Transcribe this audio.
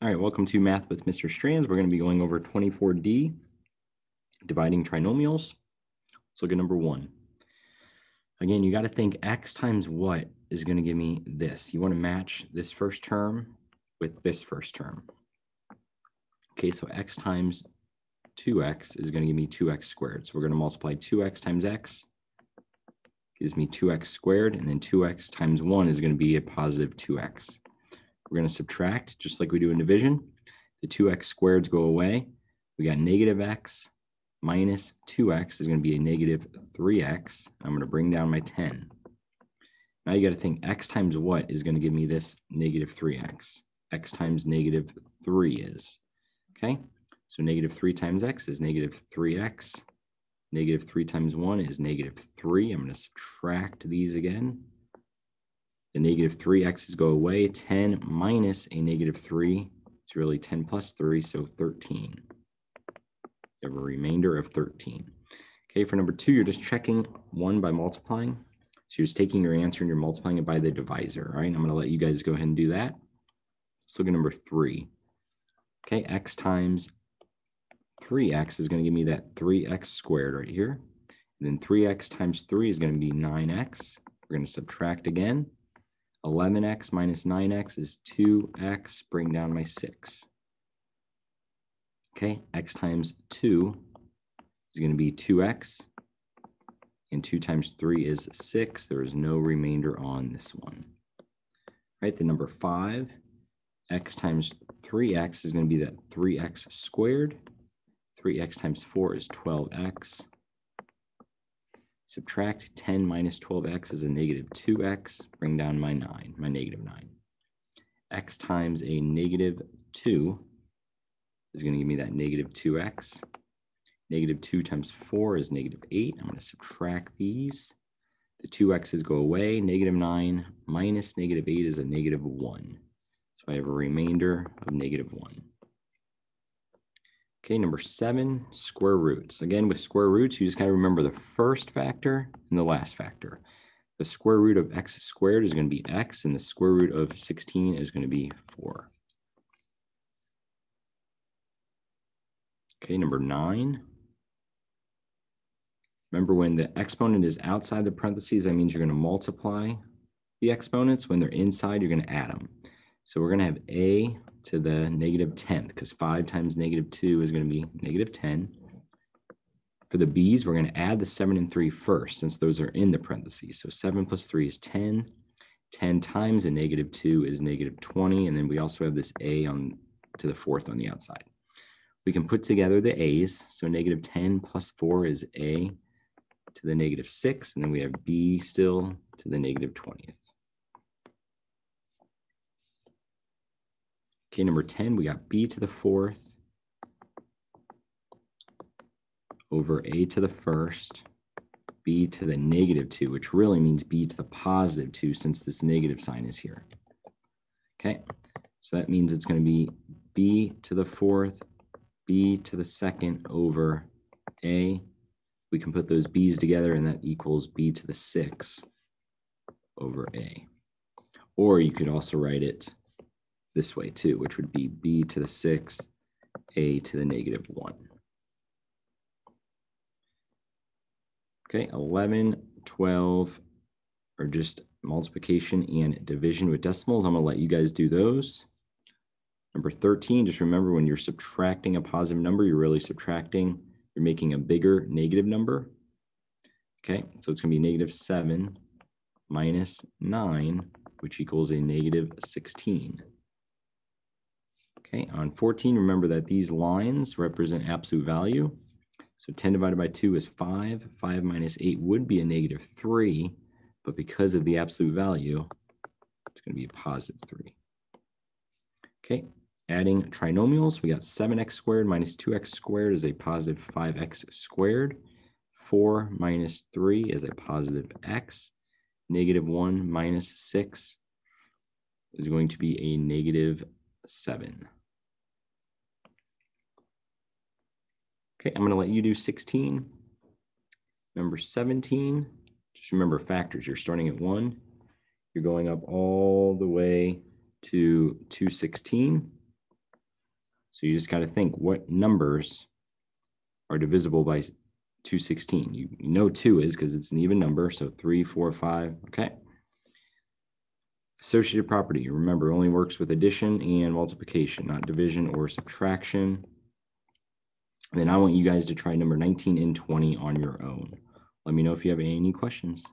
All right, welcome to Math with Mr. Strands. We're going to be going over 24D, dividing trinomials. Let's look at number 1. Again, you got to think x times what is going to give me this. You want to match this first term with this first term. Okay, so x times 2x is going to give me 2x squared. So we're going to multiply 2x times x, gives me 2x squared, and then 2x times 1 is going to be a positive 2x. We're going to subtract, just like we do in division. The 2x squareds go away. We got negative x minus 2x is going to be a negative 3x. I'm going to bring down my 10. Now you got to think x times what is going to give me this negative 3x. X times negative 3 is. Okay, so negative 3 times x is negative 3x. Negative 3 times 1 is negative 3. I'm going to subtract these again. The negative 3x's go away. 10 minus a negative 3 is really 10 plus 3, so 13. You have a remainder of 13. Okay, for number 2, you're just checking 1 by multiplying. So you're just taking your answer and you're multiplying it by the divisor. All right, I'm going to let you guys go ahead and do that. Let's look at number 3. Okay, x times 3x is going to give me that 3x squared right here. And then 3x times 3 is going to be 9x. We're going to subtract again. 11x minus 9x is 2x, bring down my 6. Okay, x times 2 is going to be 2x, and 2 times 3 is 6. There is no remainder on this one. Right, the number 5, x times 3x is going to be that 3x squared. 3x times 4 is 12x. Subtract 10 minus 12x is a negative 2x. Bring down my 9, my negative 9. X times a negative 2 is going to give me that negative 2x. Negative 2 times 4 is negative 8. I'm going to subtract these. The 2x's go away. Negative 9 minus negative 8 is a negative 1. So I have a remainder of negative 1. Okay, number 7, square roots. Again, with square roots, you just got to remember the first factor and the last factor. The square root of x squared is going to be x, and the square root of 16 is going to be 4. Okay, number 9. Remember, when the exponent is outside the parentheses, that means you're going to multiply the exponents. When they're inside, you're going to add them. So we're going to have a to the negative 10th, because 5 times negative 2 is going to be negative 10. For the b's, we're going to add the 7 and 3 first, since those are in the parentheses. So 7 plus 3 is 10. 10 times a negative 2 is negative 20. And then we also have this a on to the 4th on the outside. We can put together the a's. So negative 10 plus 4 is a to the negative 6. And then we have b still to the negative 20th. Okay, number 10, we got b to the 4th over a to the 1st, b to the negative 2, which really means b to the positive 2 since this negative sign is here. Okay, so that means it's going to be b to the 4th, b to the 2nd over a. We can put those b's together and that equals b to the 6 over a. Or you could also write it this way too, which would be b to the 6, a to the negative 1. Okay, 11, 12 are just multiplication and division with decimals. I'm going to let you guys do those. Number 13, just remember when you're subtracting a positive number, you're really subtracting, you're making a bigger negative number. Okay, so it's going to be negative 7 minus 9, which equals a negative 16. Okay, on 14, remember that these lines represent absolute value. So 10 divided by 2 is 5. 5 minus 8 would be a negative 3, but because of the absolute value, it's going to be a positive 3. Okay, adding trinomials, we got 7x squared minus 2x squared is a positive 5x squared. 4 minus 3 is a positive x. Negative 1 minus 6 is going to be a negative 7. Okay, I'm going to let you do 16. Number 17, just remember factors. You're starting at 1. You're going up all the way to 216. So you just got to think what numbers are divisible by 216. You know 2 is because it's an even number. So 3, 4, 5. Okay. Associative property, remember, only works with addition and multiplication, not division or subtraction. And then I want you guys to try number 19 and 20 on your own. Let me know if you have any questions.